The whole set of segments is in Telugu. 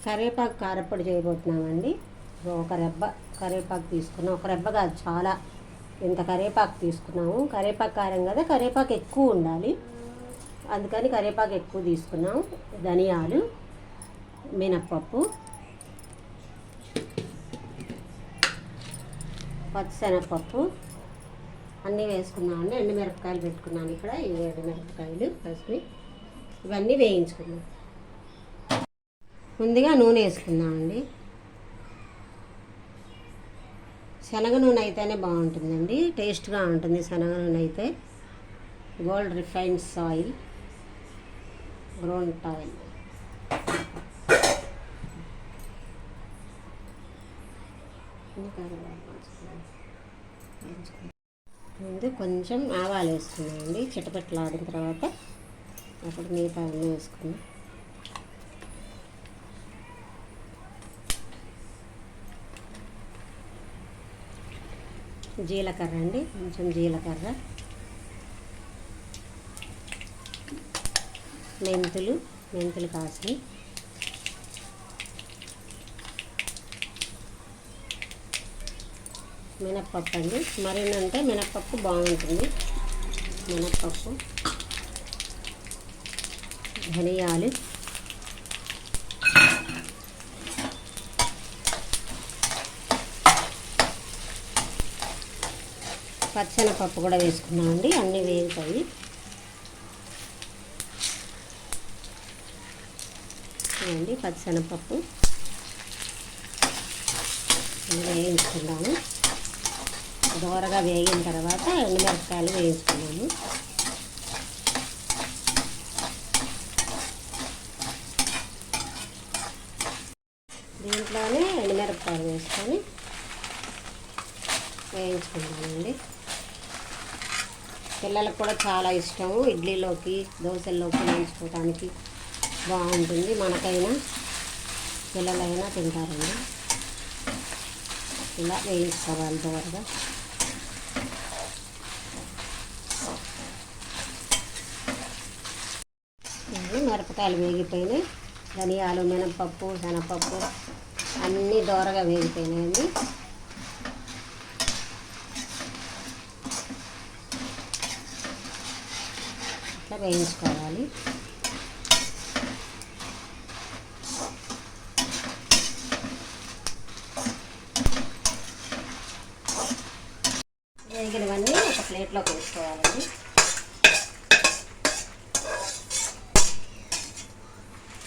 కరివేపాకు కారప్పొడి చేయబోతున్నామండి. ఒక రెబ్బ కరివేపాకు తీసుకున్నాం. ఒక రెబ్బ కాదు, చాలా ఇంత కరివేపాకు తీసుకున్నాము. కరివేపాకు కారం కదా, కరివేపాకు ఎక్కువ ఉండాలి, అందుకని కరివేపాకు ఎక్కువ తీసుకున్నాం. ధనియాలు, మినప్పప్పు, పచ్చిశనగపప్పు అన్నీ వేసుకున్నామండి. ఎండుమిరపకాయలు పెట్టుకున్నాను ఇక్కడ. ఈ ఎండుమిరపకాయలు పసుపు ఇవన్నీ వేయించుకున్నాం. ముందుగా నూనె వేసుకున్నామండి. శనగ నూనె అయితేనే బాగుంటుందండి, టేస్ట్గా ఉంటుంది శనగ నూనె అయితే. Gold refines oil, ground oil. ముందు కొంచెం ఆవాలు వేసుకున్నామండి. చిటపట్లాడిన తర్వాత అప్పుడు మిగతా అన్నీ వేసుకున్నాం. జీలకర్ర అండి, కొంచెం జీలకర్ర, మెంతులు కాసి, మినప్పప్పు అండి. మరినంటే మినప్పప్పు బాగుంటుంది. మినప్పప్పు, ధనియాలు, పచ్చనపప్పు కూడా వేసుకున్నామండి. అన్నీ వేగుతాయి. అండి పచ్చనపప్పు వేయించుకున్నాము. దోరగా వేగిన తర్వాత ఎండుమిరపకాయలు వేయించుకున్నాము. దీంట్లోనే ఎండుమిరపకాయలు వేసుకొని వేయించుకున్నామండి. పిల్లలకు కూడా చాలా ఇష్టము. ఇడ్లీలోకి, దోశల్లోకి వేయించుకోవడానికి బాగుంటుంది. మనకైనా పిల్లలైనా తింటారండి. ఇలా వేయించుకోవాలి దోరగా. మిరపకాయలు వేగిపోయినాయి. ధనియాలు, మినపప్పు, శనగపప్పు అన్నీ దోరగా వేగిపోయినాయండి. ఇట్లా వేయించుకోవాలి. వేగినవన్నీ ఒక ప్లేట్లోకి వేసుకోవాలండి.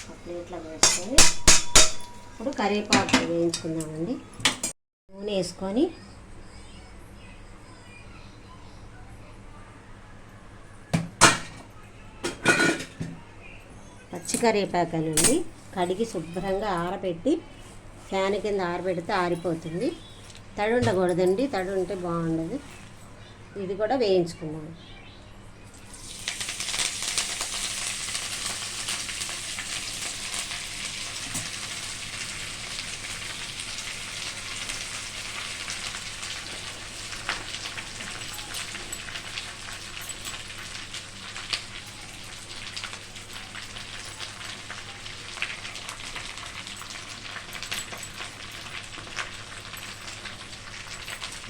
ఒక ప్లేట్లో వేసుకొని ఇప్పుడు కరివేపాకు వేయించుకుందామండి. నూనె వేసుకొని పచ్చి కరివేపాకునండి కడిగి శుభ్రంగా ఆరబెట్టి ఫ్యాన్ కింద ఆరబెడితే ఆరిపోతుంది. తడి ఉండకూడదండి, తడి ఉంటే బాగుండదు. ఇది కూడా వేయించుకున్నాము.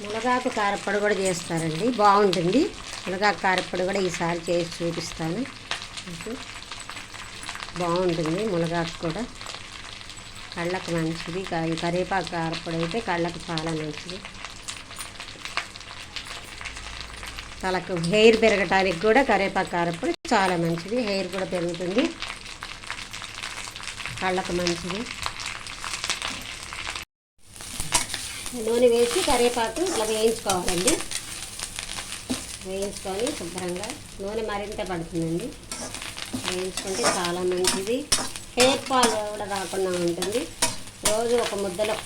మునగాకు కారప్పొడి కూడా చేస్తారండి, బాగుంటుంది. మునగాకు కారప్పొడి కూడా ఈసారి చేసి చూపిస్తాను. బాగుంటుంది మునగాకు కూడా, కళ్ళకు మంచిది. కరివేపాకు కారప్పొడి అయితే కళ్ళకు చాలా మంచిది. తలకు హెయిర్ పెరగటానికి కూడా కరివేపాకు కారప్పొడి చాలా మంచిది. హెయిర్ కూడా పెరుగుతుంది, కళ్ళకు మంచిది. నూనె వేసి కరివేపాకు ఇట్లా వేయించుకోవాలండి. వేయించుకొని శుభ్రంగా, నూనె మరింత పడుతుందండి. వేయించుకుంటే చాలా మంచిది. హెయిర్ ఫాల్ కూడా రాకుండా ఉంటుంది. రోజు ఒక ముద్దలో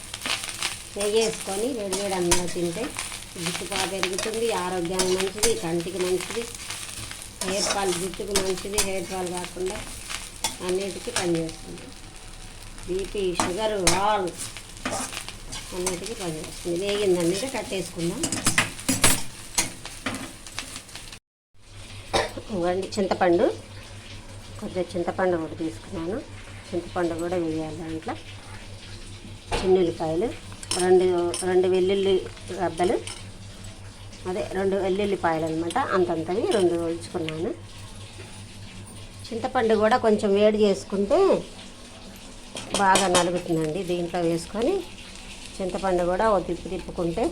నెయ్యి వేసుకొని వేడివేడి అన్నంలో తింటే జుట్టు బాగా పెరుగుతుంది, ఆరోగ్యానికి మంచిది, కంటికి మంచిది, హెయిర్ ఫాల్ జుట్టుకు మంచిది. హెయిర్ ఫాల్ కాకుండా అన్నిటికీ పనిచేస్తుంది. బీపీ, షుగరు, ఆల్ అన్నిటికీ పనిచేస్తుంది. వేగిందన్నిటి కట్టేసుకుందాం. ఇవ్వండి చింతపండు, కొద్దిగా చింతపండు కూడా తీసుకున్నాను. చింతపండు కూడా వేయాలి దాంట్లో. చిన్నుల్లిపాయలు, రెండు వెల్లుల్లి రబ్బలు, అదే 2 వెల్లుల్లిపాయలు అనమాట, అంతంతవి 2 ఒలుచుకున్నాను. చింతపండు కూడా కొంచెం వేడి చేసుకుంటే బాగా నలుగుతుందండి. దీంట్లో వేసుకొని చింతపండు కూడా ఓ తిప్పుకుంటే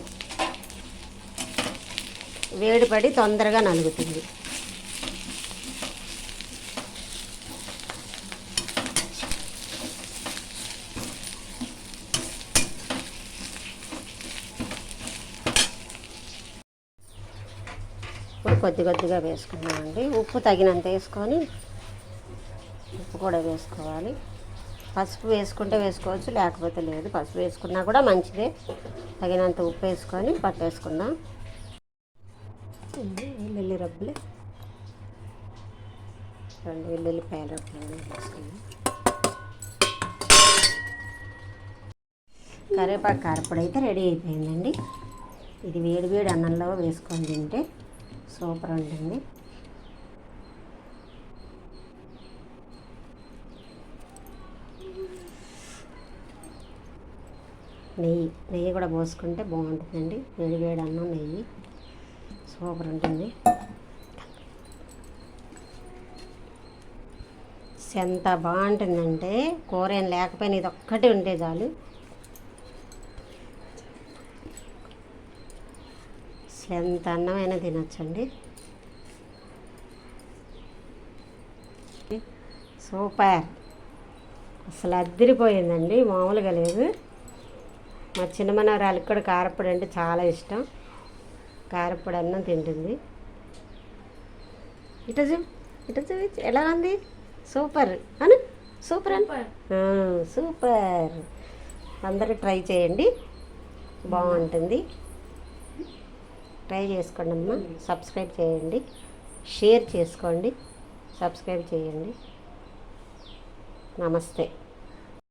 వేడిపడి తొందరగా నలుగుతుంది. ఇప్పుడు కొద్దిగా వేసుకున్నామండి. ఉప్పు తగినంత వేసుకొని, ఉప్పు కూడా వేసుకోవాలి. పసుపు వేసుకుంటే వేసుకోవచ్చు, లేకపోతే లేదు. పసుపు వేసుకున్నా కూడా మంచిదే. తగినంత ఉప్పు వేసుకొని పట్టేసుకుందాం. వెల్లుల్లి రబ్బలు, 2 వెల్లుల్లిపాయల రబ్బలు వేసుకుందాం. కరివేపాకు కారపొడి అయితే రెడీ అయిపోయిందండి. ఇది వేడి అన్నంలో వేసుకొని తింటే సూపర్ ఉంటుంది. నెయ్యి కూడా పోసుకుంటే బాగుంటుందండి. వేడి అన్నం నెయ్యి సూపర్ ఉంటుంది. ఎంత బాగుంటుందంటే కూర ఏం లేకపోయినా ఇది ఒక్కటి ఉంటే చాలు. అసలు ఎంత అన్నమైనా తినచ్చండి. సూపర్, అసలు అద్దరిపోయిందండి, మామూలుగా లేదు. మా చిన్న మనవరాలికి కూడా కారప్పొడి అంటే చాలా ఇష్టం. కారప్పొడి అన్నం తింటుంది. ఇటు ఎలా ఉంది? సూపర్ అను, సూపర్ సూపర్. అందరూ ట్రై చేయండి, బాగుంటుంది. ట్రై చేసుకోండి అమ్మా. సబ్స్క్రైబ్ చేయండి, షేర్ చేసుకోండి, సబ్స్క్రైబ్ చేయండి. నమస్తే.